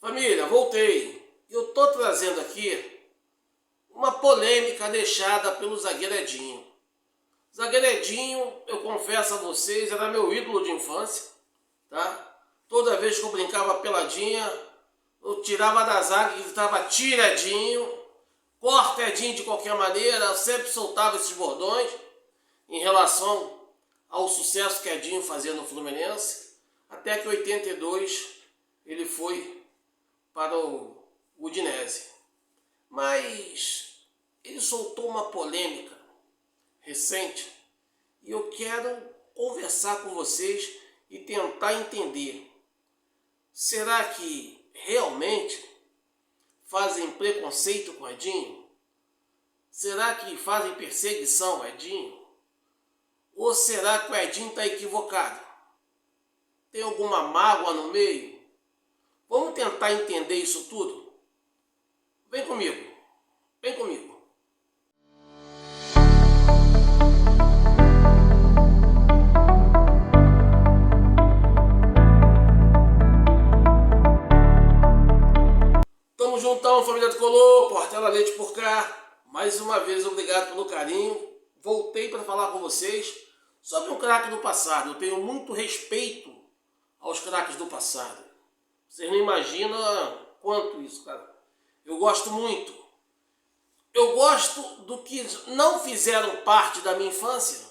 Família, voltei. Eu tô trazendo aqui uma polêmica deixada pelo zagueiro Edinho. Zagueiro Edinho, eu confesso a vocês, era meu ídolo de infância, tá? Toda vez que eu brincava peladinha, eu tirava da zaga e gritava tira Edinho, corta Edinho de qualquer maneira, eu sempre soltava esses bordões em relação ao sucesso que Edinho fazia no Fluminense, até que em 82 ele foi para o Udinese. Mas ele soltou uma polêmica recente e eu quero conversar com vocês e tentar entender. Será que realmente fazem preconceito com Edinho? Será que fazem perseguição ao Edinho? Ou será que o Edinho está equivocado? Tem alguma mágoa no meio? Vamos tentar entender isso tudo? Vem comigo, vem comigo. Tamo juntão, família Tricolor, Portela Leite por cá. Mais uma vez, obrigado pelo carinho. Voltei para falar com vocês sobre um craque do passado. Eu tenho muito respeito aos craques do passado. Vocês não imaginam quanto isso, cara. Eu gosto muito. Eu gosto do que não fizeram parte da minha infância.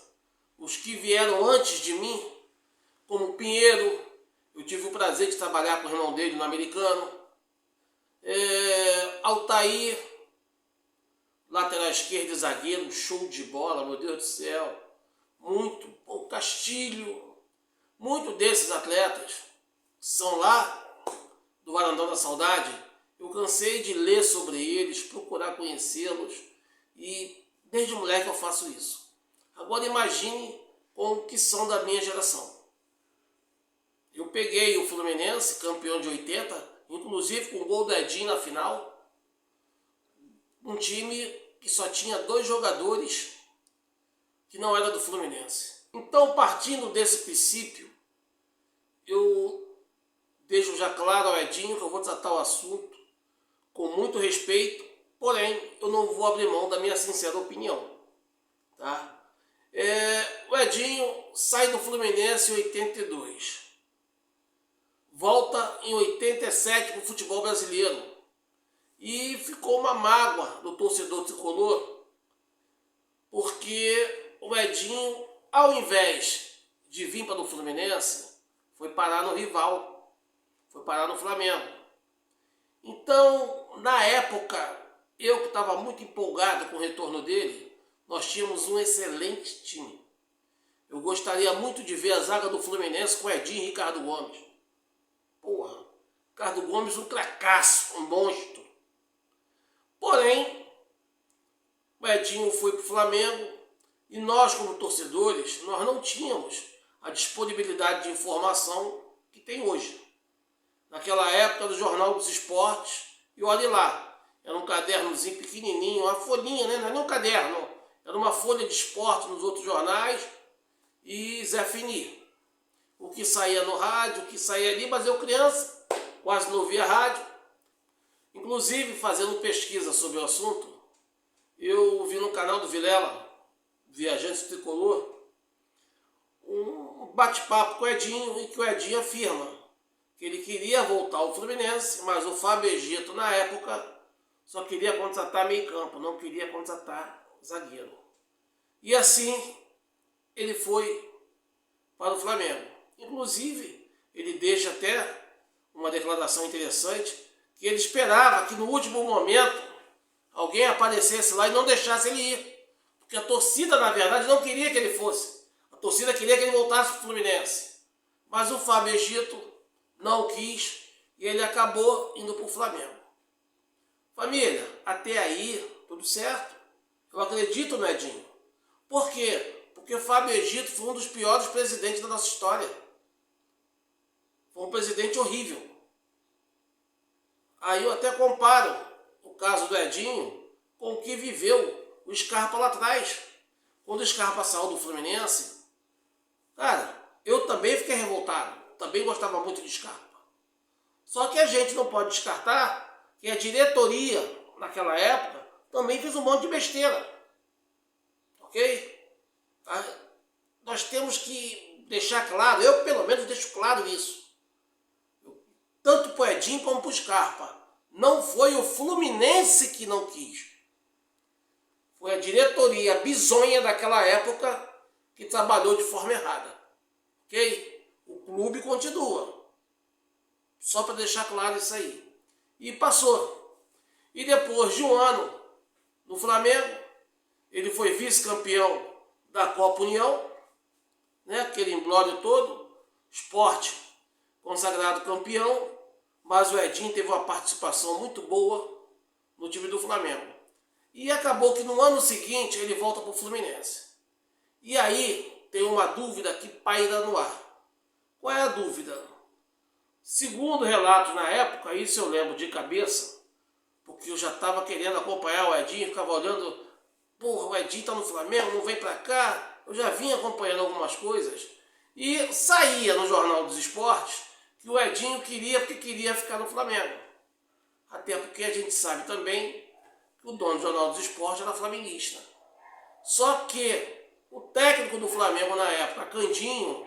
Os que vieram antes de mim, como Pinheiro. Eu tive o prazer de trabalhar com o irmão dele no Americano. Altair, lateral esquerdo e zagueiro, show de bola, meu Deus do céu. O Castilho, muito desses atletas são lá do Varandão da Saudade. Eu cansei de ler sobre eles, procurar conhecê-los e desde moleque eu faço isso. Agora imagine como que são da minha geração. Eu peguei o Fluminense, campeão de 80, inclusive com o gol do Edinho na final, um time que só tinha 2 jogadores que não era do Fluminense. Então, partindo desse princípio, eu deixo já claro ao Edinho que eu vou tratar o assunto com muito respeito, porém, eu não vou abrir mão da minha sincera opinião. Tá? O Edinho sai do Fluminense em 82. Volta em 87 para o futebol brasileiro. E ficou uma mágoa do torcedor tricolor, porque o Edinho, ao invés de vir para o Fluminense, foi parar no rival, foi parar no Flamengo. Então, na época, eu que estava muito empolgado com o retorno dele, nós tínhamos um excelente time. Eu gostaria muito de ver a zaga do Fluminense com Edinho e Ricardo Gomes. Porra, Ricardo Gomes um cracaço, um monstro. Porém, o Edinho foi para o Flamengo e nós, como torcedores, nós não tínhamos a disponibilidade de informação que tem hoje. Naquela época do Jornal dos Esportes, e olha lá, era um cadernozinho pequenininho, uma folhinha, né? Não era nem um caderno, era uma folha de esporte nos outros jornais e Zé Fini. O que saía no rádio, o que saía ali, mas eu criança, quase não via rádio. Inclusive, fazendo pesquisa sobre o assunto, eu vi no canal do Vilela, Viajante Tricolor, um bate-papo com o Edinho, e que o Edinho afirma que ele queria voltar ao Fluminense, mas o Fábio Egito, na época, só queria contratar meio campo, não queria contratar zagueiro. E assim, ele foi para o Flamengo. Inclusive, ele deixa até uma declaração interessante, que ele esperava que no último momento alguém aparecesse lá e não deixasse ele ir. Porque a torcida, na verdade, não queria que ele fosse. A torcida queria que ele voltasse para o Fluminense. Mas o Fábio Egito não quis e ele acabou indo para o Flamengo. Família, até aí, tudo certo. Eu acredito no Edinho. Por quê? Porque o Fábio Egito foi um dos piores presidentes da nossa história. Foi um presidente horrível. Aí eu até comparo o caso do Edinho com o que viveu o Scarpa lá atrás. Quando o Scarpa saiu do Fluminense, cara, eu também fiquei revoltado. Também gostava muito de Scarpa. Só que a gente não pode descartar que a diretoria, naquela época, também fez um monte de besteira. Ok? Nós temos que deixar claro, eu pelo menos deixo claro isso. Tanto para o Edinho como para o Scarpa. Não foi o Fluminense que não quis. Foi a diretoria bizonha daquela época que trabalhou de forma errada. Ok? O clube continua. Só para deixar claro isso aí. E passou. E depois de um ano no Flamengo, ele foi vice-campeão da Copa União, né? Aquele imbróglio todo, Sport consagrado campeão, mas o Edinho teve uma participação muito boa no time do Flamengo. E acabou que no ano seguinte ele volta para o Fluminense. E aí tem uma dúvida que paira no ar. Qual é a dúvida? Segundo relatos na época, isso eu lembro de cabeça, porque eu já estava querendo acompanhar o Edinho, ficava olhando, porra, o Edinho tá no Flamengo, não vem pra cá. Eu já vinha acompanhando algumas coisas. E saía no Jornal dos Esportes que o Edinho queria porque queria ficar no Flamengo. Até porque a gente sabe também que o dono do Jornal dos Esportes era flamenguista. Só que o técnico do Flamengo na época, Candinho,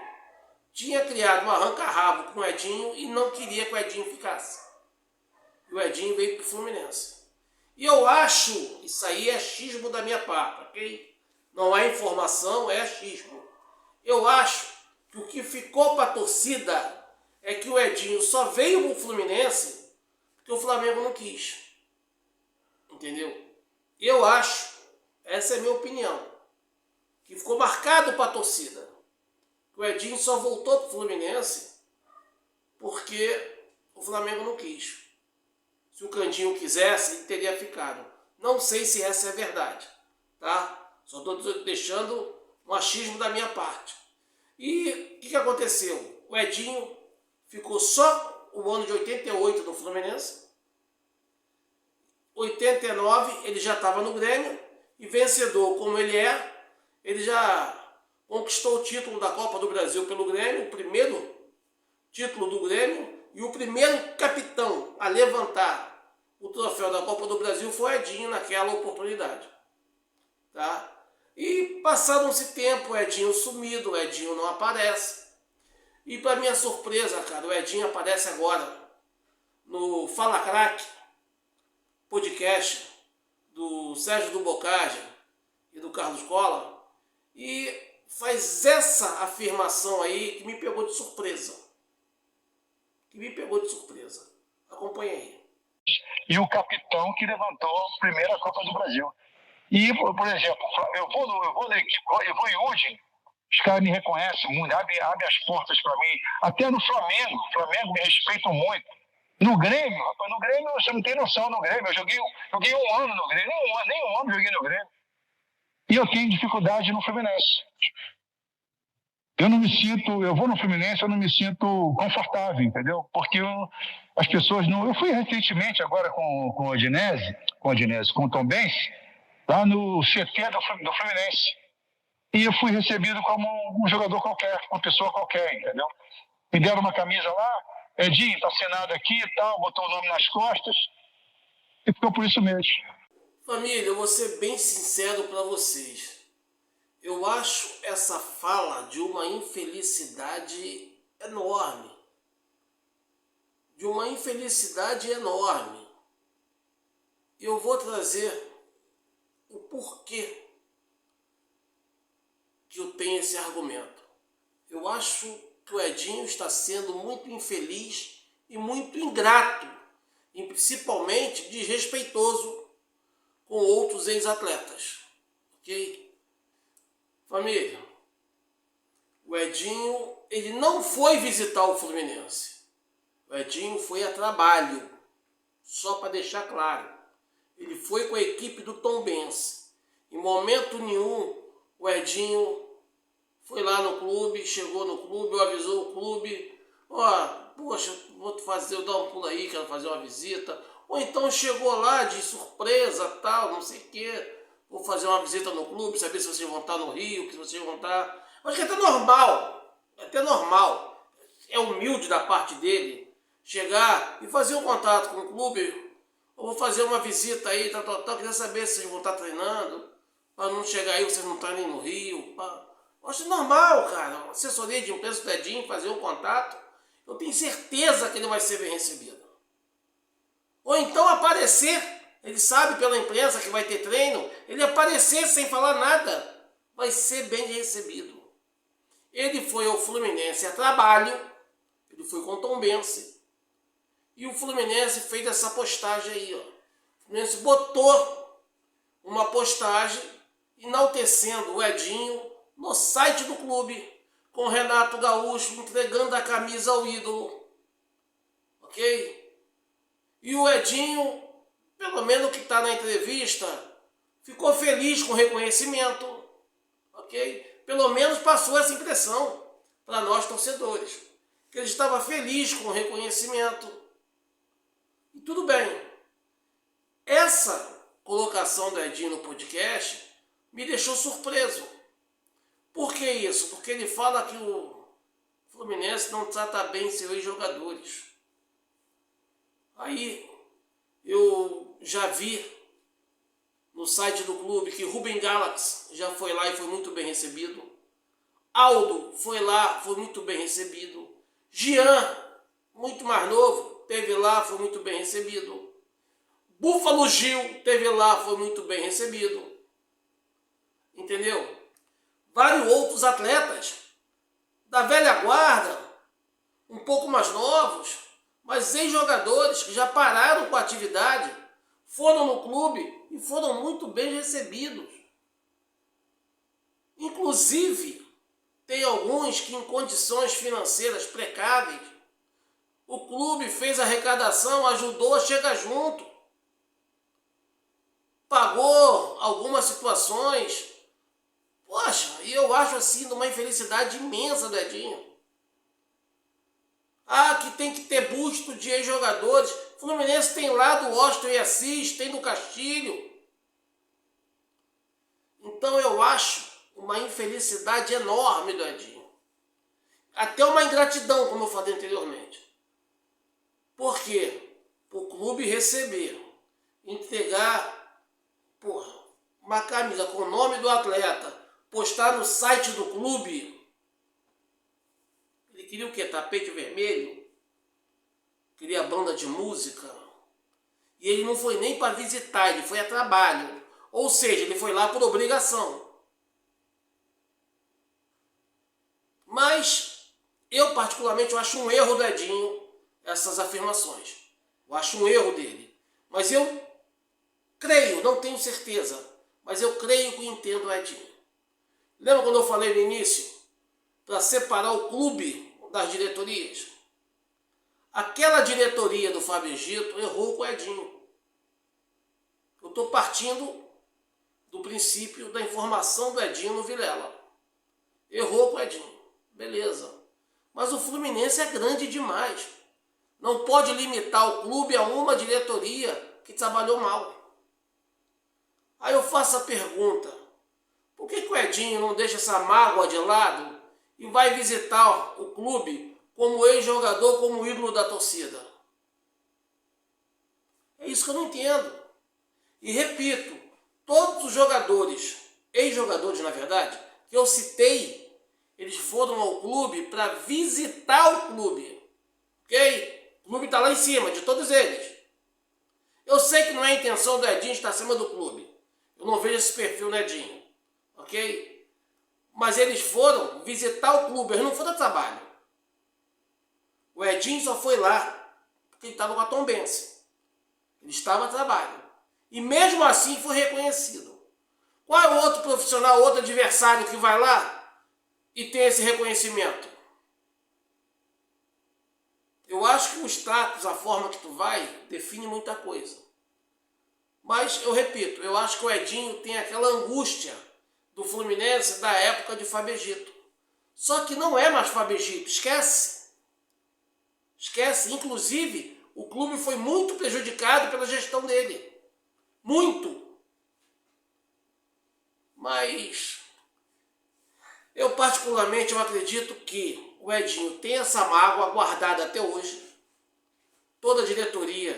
tinha criado um arranca-rabo com o Edinho e não queria que o Edinho ficasse. E o Edinho veio para o Fluminense. E eu acho, isso aí é achismo da minha parte, ok? Não é informação, é achismo. Eu acho que o que ficou para a torcida é que o Edinho só veio para o Fluminense porque o Flamengo não quis. Entendeu? Eu acho, essa é a minha opinião, que ficou marcado para a torcida. O Edinho só voltou para o Fluminense porque o Flamengo não quis. Se o Candinho quisesse, ele teria ficado. Não sei se essa é a verdade, tá? Só estou deixando um achismo da minha parte. E o que aconteceu? O Edinho ficou só o ano de 88 no Fluminense. 89 ele já estava no Grêmio e vencedor como ele é, ele já conquistou o título da Copa do Brasil pelo Grêmio, o primeiro título do Grêmio, e o primeiro capitão a levantar o troféu da Copa do Brasil foi o Edinho naquela oportunidade. Tá? E passado-se tempo, o Edinho sumido, o Edinho não aparece. E para minha surpresa, cara, o Edinho aparece agora no Fala Craque, podcast do Sérgio do Bocage e do Carlos Cola, e faz essa afirmação aí que me pegou de surpresa. Acompanhe aí. E o capitão que levantou a primeira Copa do Brasil. E, por exemplo, eu vou em Udine, os caras me reconhecem muito, abre as portas para mim. Até no Flamengo, me respeitam muito. No Grêmio, rapaz, você não tem noção no Grêmio. Eu joguei um ano no Grêmio, nem um ano joguei no Grêmio. E eu tenho dificuldade no Fluminense. Eu vou no Fluminense, eu não me sinto confortável, entendeu? Porque as pessoas não... Eu fui recentemente agora com o Tombense, lá no CT do Fluminense. E eu fui recebido como um jogador qualquer, uma pessoa qualquer, entendeu? Me deram uma camisa lá, Edinho, tá assinado aqui e tal, botou o nome nas costas, e ficou por isso mesmo. Família, eu vou ser bem sincero para vocês. Eu acho essa fala de uma infelicidade enorme. Eu vou trazer o porquê que eu tenho esse argumento. Eu acho que o Edinho está sendo muito infeliz e muito ingrato, e principalmente desrespeitoso com outros ex-atletas. Ok? Família, o Edinho, ele não foi visitar o Fluminense. O Edinho foi a trabalho, só para deixar claro. Ele foi com a equipe do Tombense. Em momento nenhum, o Edinho foi lá no clube, chegou no clube, avisou o clube, poxa, vou dar um pulo aí, quero fazer uma visita. Ou então chegou lá de surpresa, tal, não sei o quê. Vou fazer uma visita no clube, saber se vocês vão estar no Rio, que vocês vão estar... Acho que é até normal. É humilde da parte dele chegar e fazer um contato com o clube. Eu vou fazer uma visita aí, queria saber se vocês vão estar treinando, para não chegar aí, vocês não estarem no Rio. Eu acho normal, cara, assessoria de imprensa do Edinho, fazer um contato, eu tenho certeza que ele vai ser bem recebido. Ou então aparecer, ele sabe pela imprensa que vai ter treino, ele aparecer sem falar nada, vai ser bem recebido. Ele foi ao Fluminense a trabalho, ele foi com o Tombense. E o Fluminense fez essa postagem aí, ó. O Fluminense botou uma postagem enaltecendo o Edinho no site do clube, com o Renato Gaúcho entregando a camisa ao ídolo. Ok? E o Edinho, pelo menos que está na entrevista, ficou feliz com o reconhecimento. Ok? Pelo menos passou essa impressão para nós torcedores, que ele estava feliz com o reconhecimento. E tudo bem. Essa colocação do Edinho no podcast me deixou surpreso. Por que isso? Porque ele fala que o Fluminense não trata bem seus ex-jogadores. Aí eu já vi no site do clube que Rubem Galaxy já foi lá e foi muito bem recebido. Aldo foi lá, foi muito bem recebido. Jean, muito mais novo, teve lá, foi muito bem recebido. Búfalo Gil teve lá, foi muito bem recebido. Entendeu? Vários outros atletas da velha guarda, um pouco mais novos, mas ex-jogadores que já pararam com a atividade, foram no clube e foram muito bem recebidos. Inclusive, tem alguns que em condições financeiras precárias, o clube fez arrecadação, ajudou a chegar junto, pagou algumas situações. Poxa, e eu acho assim uma infelicidade imensa do Edinho. Ah, que tem que ter busto de ex-jogadores. O Fluminense tem lá do Washington e Assis, tem do Castilho. Então eu acho uma infelicidade enorme do Edinho. Até uma ingratidão, como eu falei anteriormente. Por quê? O clube receber, entregar, uma camisa com o nome do atleta, postar no site do clube. Ele queria o quê? Tapete vermelho? Queria banda de música? E ele não foi nem para visitar, ele foi a trabalho. Ou seja, ele foi lá por obrigação. Mas eu particularmente eu acho um erro do Edinho essas afirmações. Eu acho um erro dele. Mas eu creio, não tenho certeza, mas eu creio que entendo o Edinho. Lembra quando eu falei no início? Para separar o clube das diretorias? Aquela diretoria do Fábio Egito errou com o Edinho. Eu estou partindo do princípio da informação do Edinho no Vilela. Errou com o Edinho. Beleza. Mas o Fluminense é grande demais. Não pode limitar o clube a uma diretoria que trabalhou mal. Aí eu faço a pergunta: por que o Edinho não deixa essa mágoa de lado e vai visitar o clube como ex-jogador, como ídolo da torcida? É isso que eu não entendo. E repito, todos os jogadores, ex-jogadores na verdade, que eu citei, eles foram ao clube para visitar o clube. Ok? O clube está lá em cima, de todos eles. Eu sei que não é a intenção do Edinho estar acima do clube. Eu não vejo esse perfil no Edinho. Ok? Mas eles foram visitar o clube, eles não foram a trabalho. O Edinho só foi lá porque ele estava com a Tombense. Ele estava a trabalho. E mesmo assim foi reconhecido. Qual é o outro profissional, outro adversário que vai lá e tem esse reconhecimento? Eu acho que o status, a forma que tu vai, define muita coisa. Mas, eu repito, eu acho que o Edinho tem aquela angústia do Fluminense da época de Fábio Egito. Só que não é mais Fábio Egito, esquece. Esquece, inclusive, o clube foi muito prejudicado pela gestão dele. Muito. Mas, eu particularmente eu acredito que o Edinho tem essa mágoa guardada até hoje. toda a diretoria,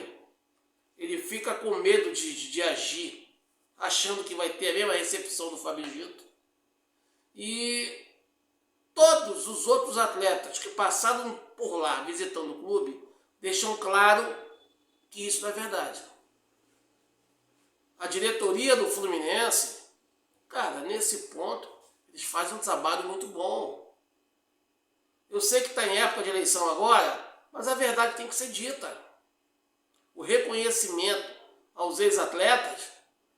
ele fica com medo de agir, achando que vai ter a mesma recepção do Fábio Gito. E todos os outros atletas que passaram por lá visitando o clube deixam claro que isso não é verdade. A diretoria do Fluminense, cara, nesse ponto, eles fazem um trabalho muito bom. Eu sei que está em época de eleição agora, mas a verdade tem que ser dita. O reconhecimento aos ex-atletas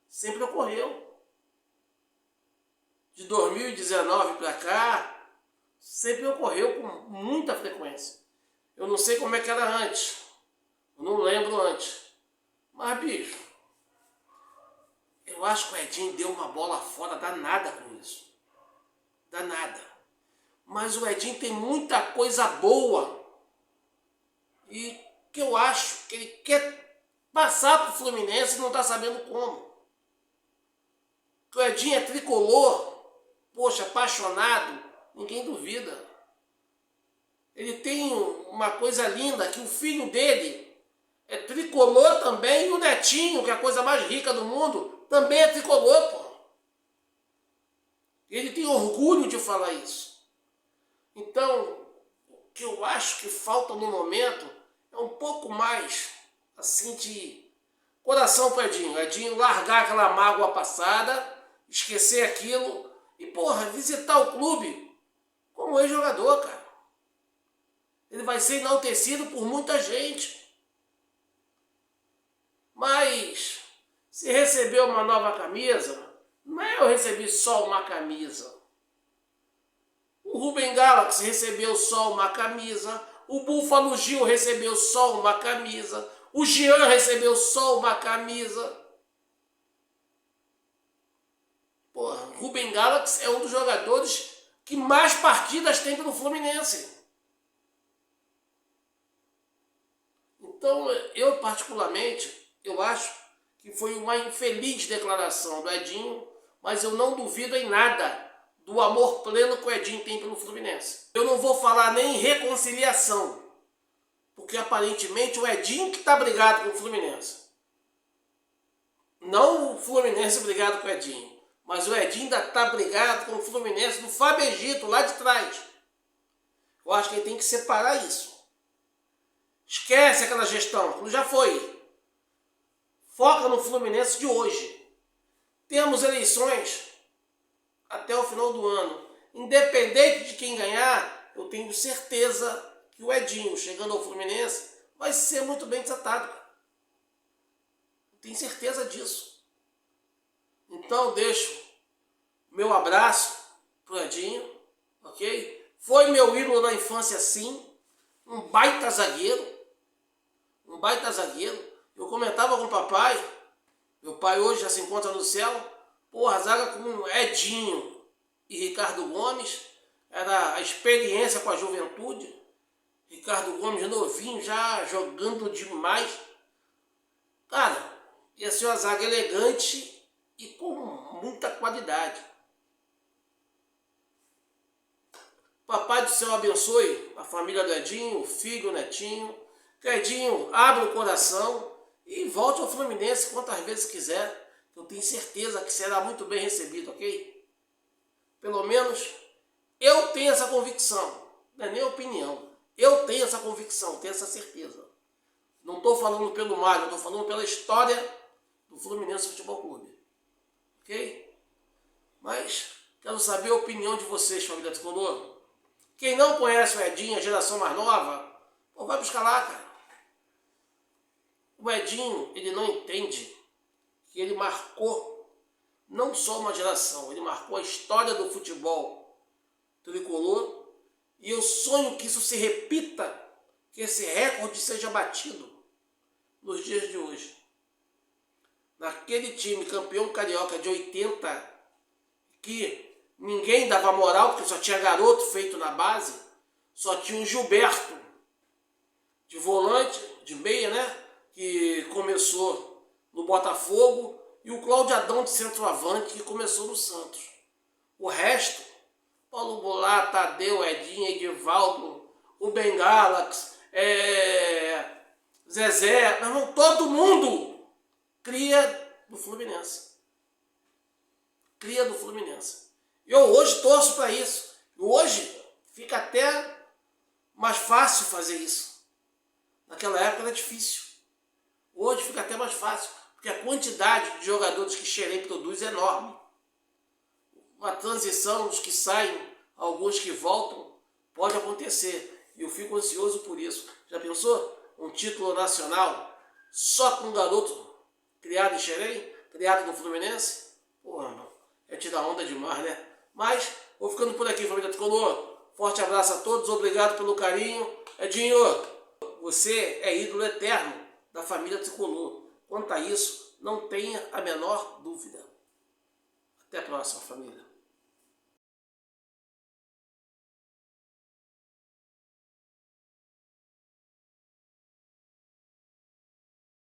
sempre ocorreu. De 2019 para cá, sempre ocorreu com muita frequência. Eu não sei como é que era antes. Eu não lembro antes. Mas, bicho, eu acho que o Edinho deu uma bola fora danada com isso. Danada. Mas o Edinho tem muita coisa boa. E que eu acho que ele quer passar para o Fluminense e não está sabendo como. Que o Edinho é tricolor, poxa, apaixonado, ninguém duvida. Ele tem uma coisa linda, que o filho dele é tricolor também, e o netinho, que é a coisa mais rica do mundo, também é tricolor, pô. Ele tem orgulho de falar isso. Então, o que eu acho que falta no momento é um pouco mais, assim, de coração pro Edinho. Edinho largar aquela mágoa passada, esquecer aquilo e, porra, visitar o clube como ex-jogador, cara. Ele vai ser enaltecido por muita gente. Mas, se receber uma nova camisa, não é eu recebi só uma camisa. O Rubem Galaxy recebeu só uma camisa. O Búfalo Gil recebeu só uma camisa. O Jean recebeu só uma camisa. Porra, o Rubem Galaxy é um dos jogadores que mais partidas tem pelo Fluminense. Então, eu particularmente, eu acho que foi uma infeliz declaração do Edinho, mas eu não duvido em nada do amor pleno que o Edinho tem pelo Fluminense. Eu não vou falar nem em reconciliação, porque aparentemente o Edinho que está brigado com o Fluminense. Não o Fluminense brigado com o Edinho, mas o Edinho ainda está brigado com o Fluminense do Fábio Egito, lá de trás. Eu acho que ele tem que separar isso. Esquece aquela gestão, aquilo já foi. Foca no Fluminense de hoje. Temos eleições até o final do ano. Independente de quem ganhar, eu tenho certeza que o Edinho, chegando ao Fluminense, vai ser muito bem tratado. Eu tenho certeza disso. Então, deixo meu abraço pro Edinho, ok? Foi meu ídolo na infância, sim. Um baita zagueiro. Um baita zagueiro. Eu comentava com o papai, meu pai hoje já se encontra no céu, porra, a zaga com Edinho e Ricardo Gomes, era a experiência com a juventude, Ricardo Gomes novinho, já jogando demais. Cara, ia ser uma zaga elegante e com muita qualidade. Papai do céu abençoe a família do Edinho, o filho, o netinho. Que o Edinho abra o coração e volte ao Fluminense quantas vezes quiser. Eu tenho certeza que será muito bem recebido, ok? Pelo menos eu tenho essa convicção. Não é nem opinião. Eu tenho essa convicção, tenho essa certeza. Não estou falando pelo Mário, estou falando pela história do Fluminense Futebol Clube. Ok? Mas quero saber a opinião de vocês, família tricolor. Quem não conhece o Edinho, a geração mais nova, pô, vai buscar lá, cara. O Edinho, ele não entende que ele marcou não só uma geração, ele marcou a história do futebol tricolor, e eu sonho que isso se repita, que esse recorde seja batido nos dias de hoje. Naquele time campeão carioca de 80, que ninguém dava moral, porque só tinha garoto feito na base, só tinha o Gilberto de volante, de meia, né? Que começou no Botafogo, e o Cláudio Adão de centroavante, que começou no Santos. O resto, Paulo Goulart, Tadeu, Edinho, Edivaldo, Rubem Galaxy, Zezé, meu irmão, todo mundo cria do Fluminense. Cria do Fluminense. Eu hoje torço para isso. Hoje fica até mais fácil fazer isso. Naquela época era difícil. Hoje fica até mais fácil, porque a quantidade de jogadores que Xerém produz é enorme. Uma transição, os que saem, alguns que voltam, pode acontecer. E eu fico ansioso por isso. Já pensou? Um título nacional só com um garoto criado em Xerém, criado no Fluminense? Porra, mano, é tirar onda demais, né? Mas vou ficando por aqui, família Tricolor. Forte abraço a todos, obrigado pelo carinho. Edinho, você é ídolo eterno da família Tricolor. Quanto a isso, não tenha a menor dúvida. Até a próxima, família.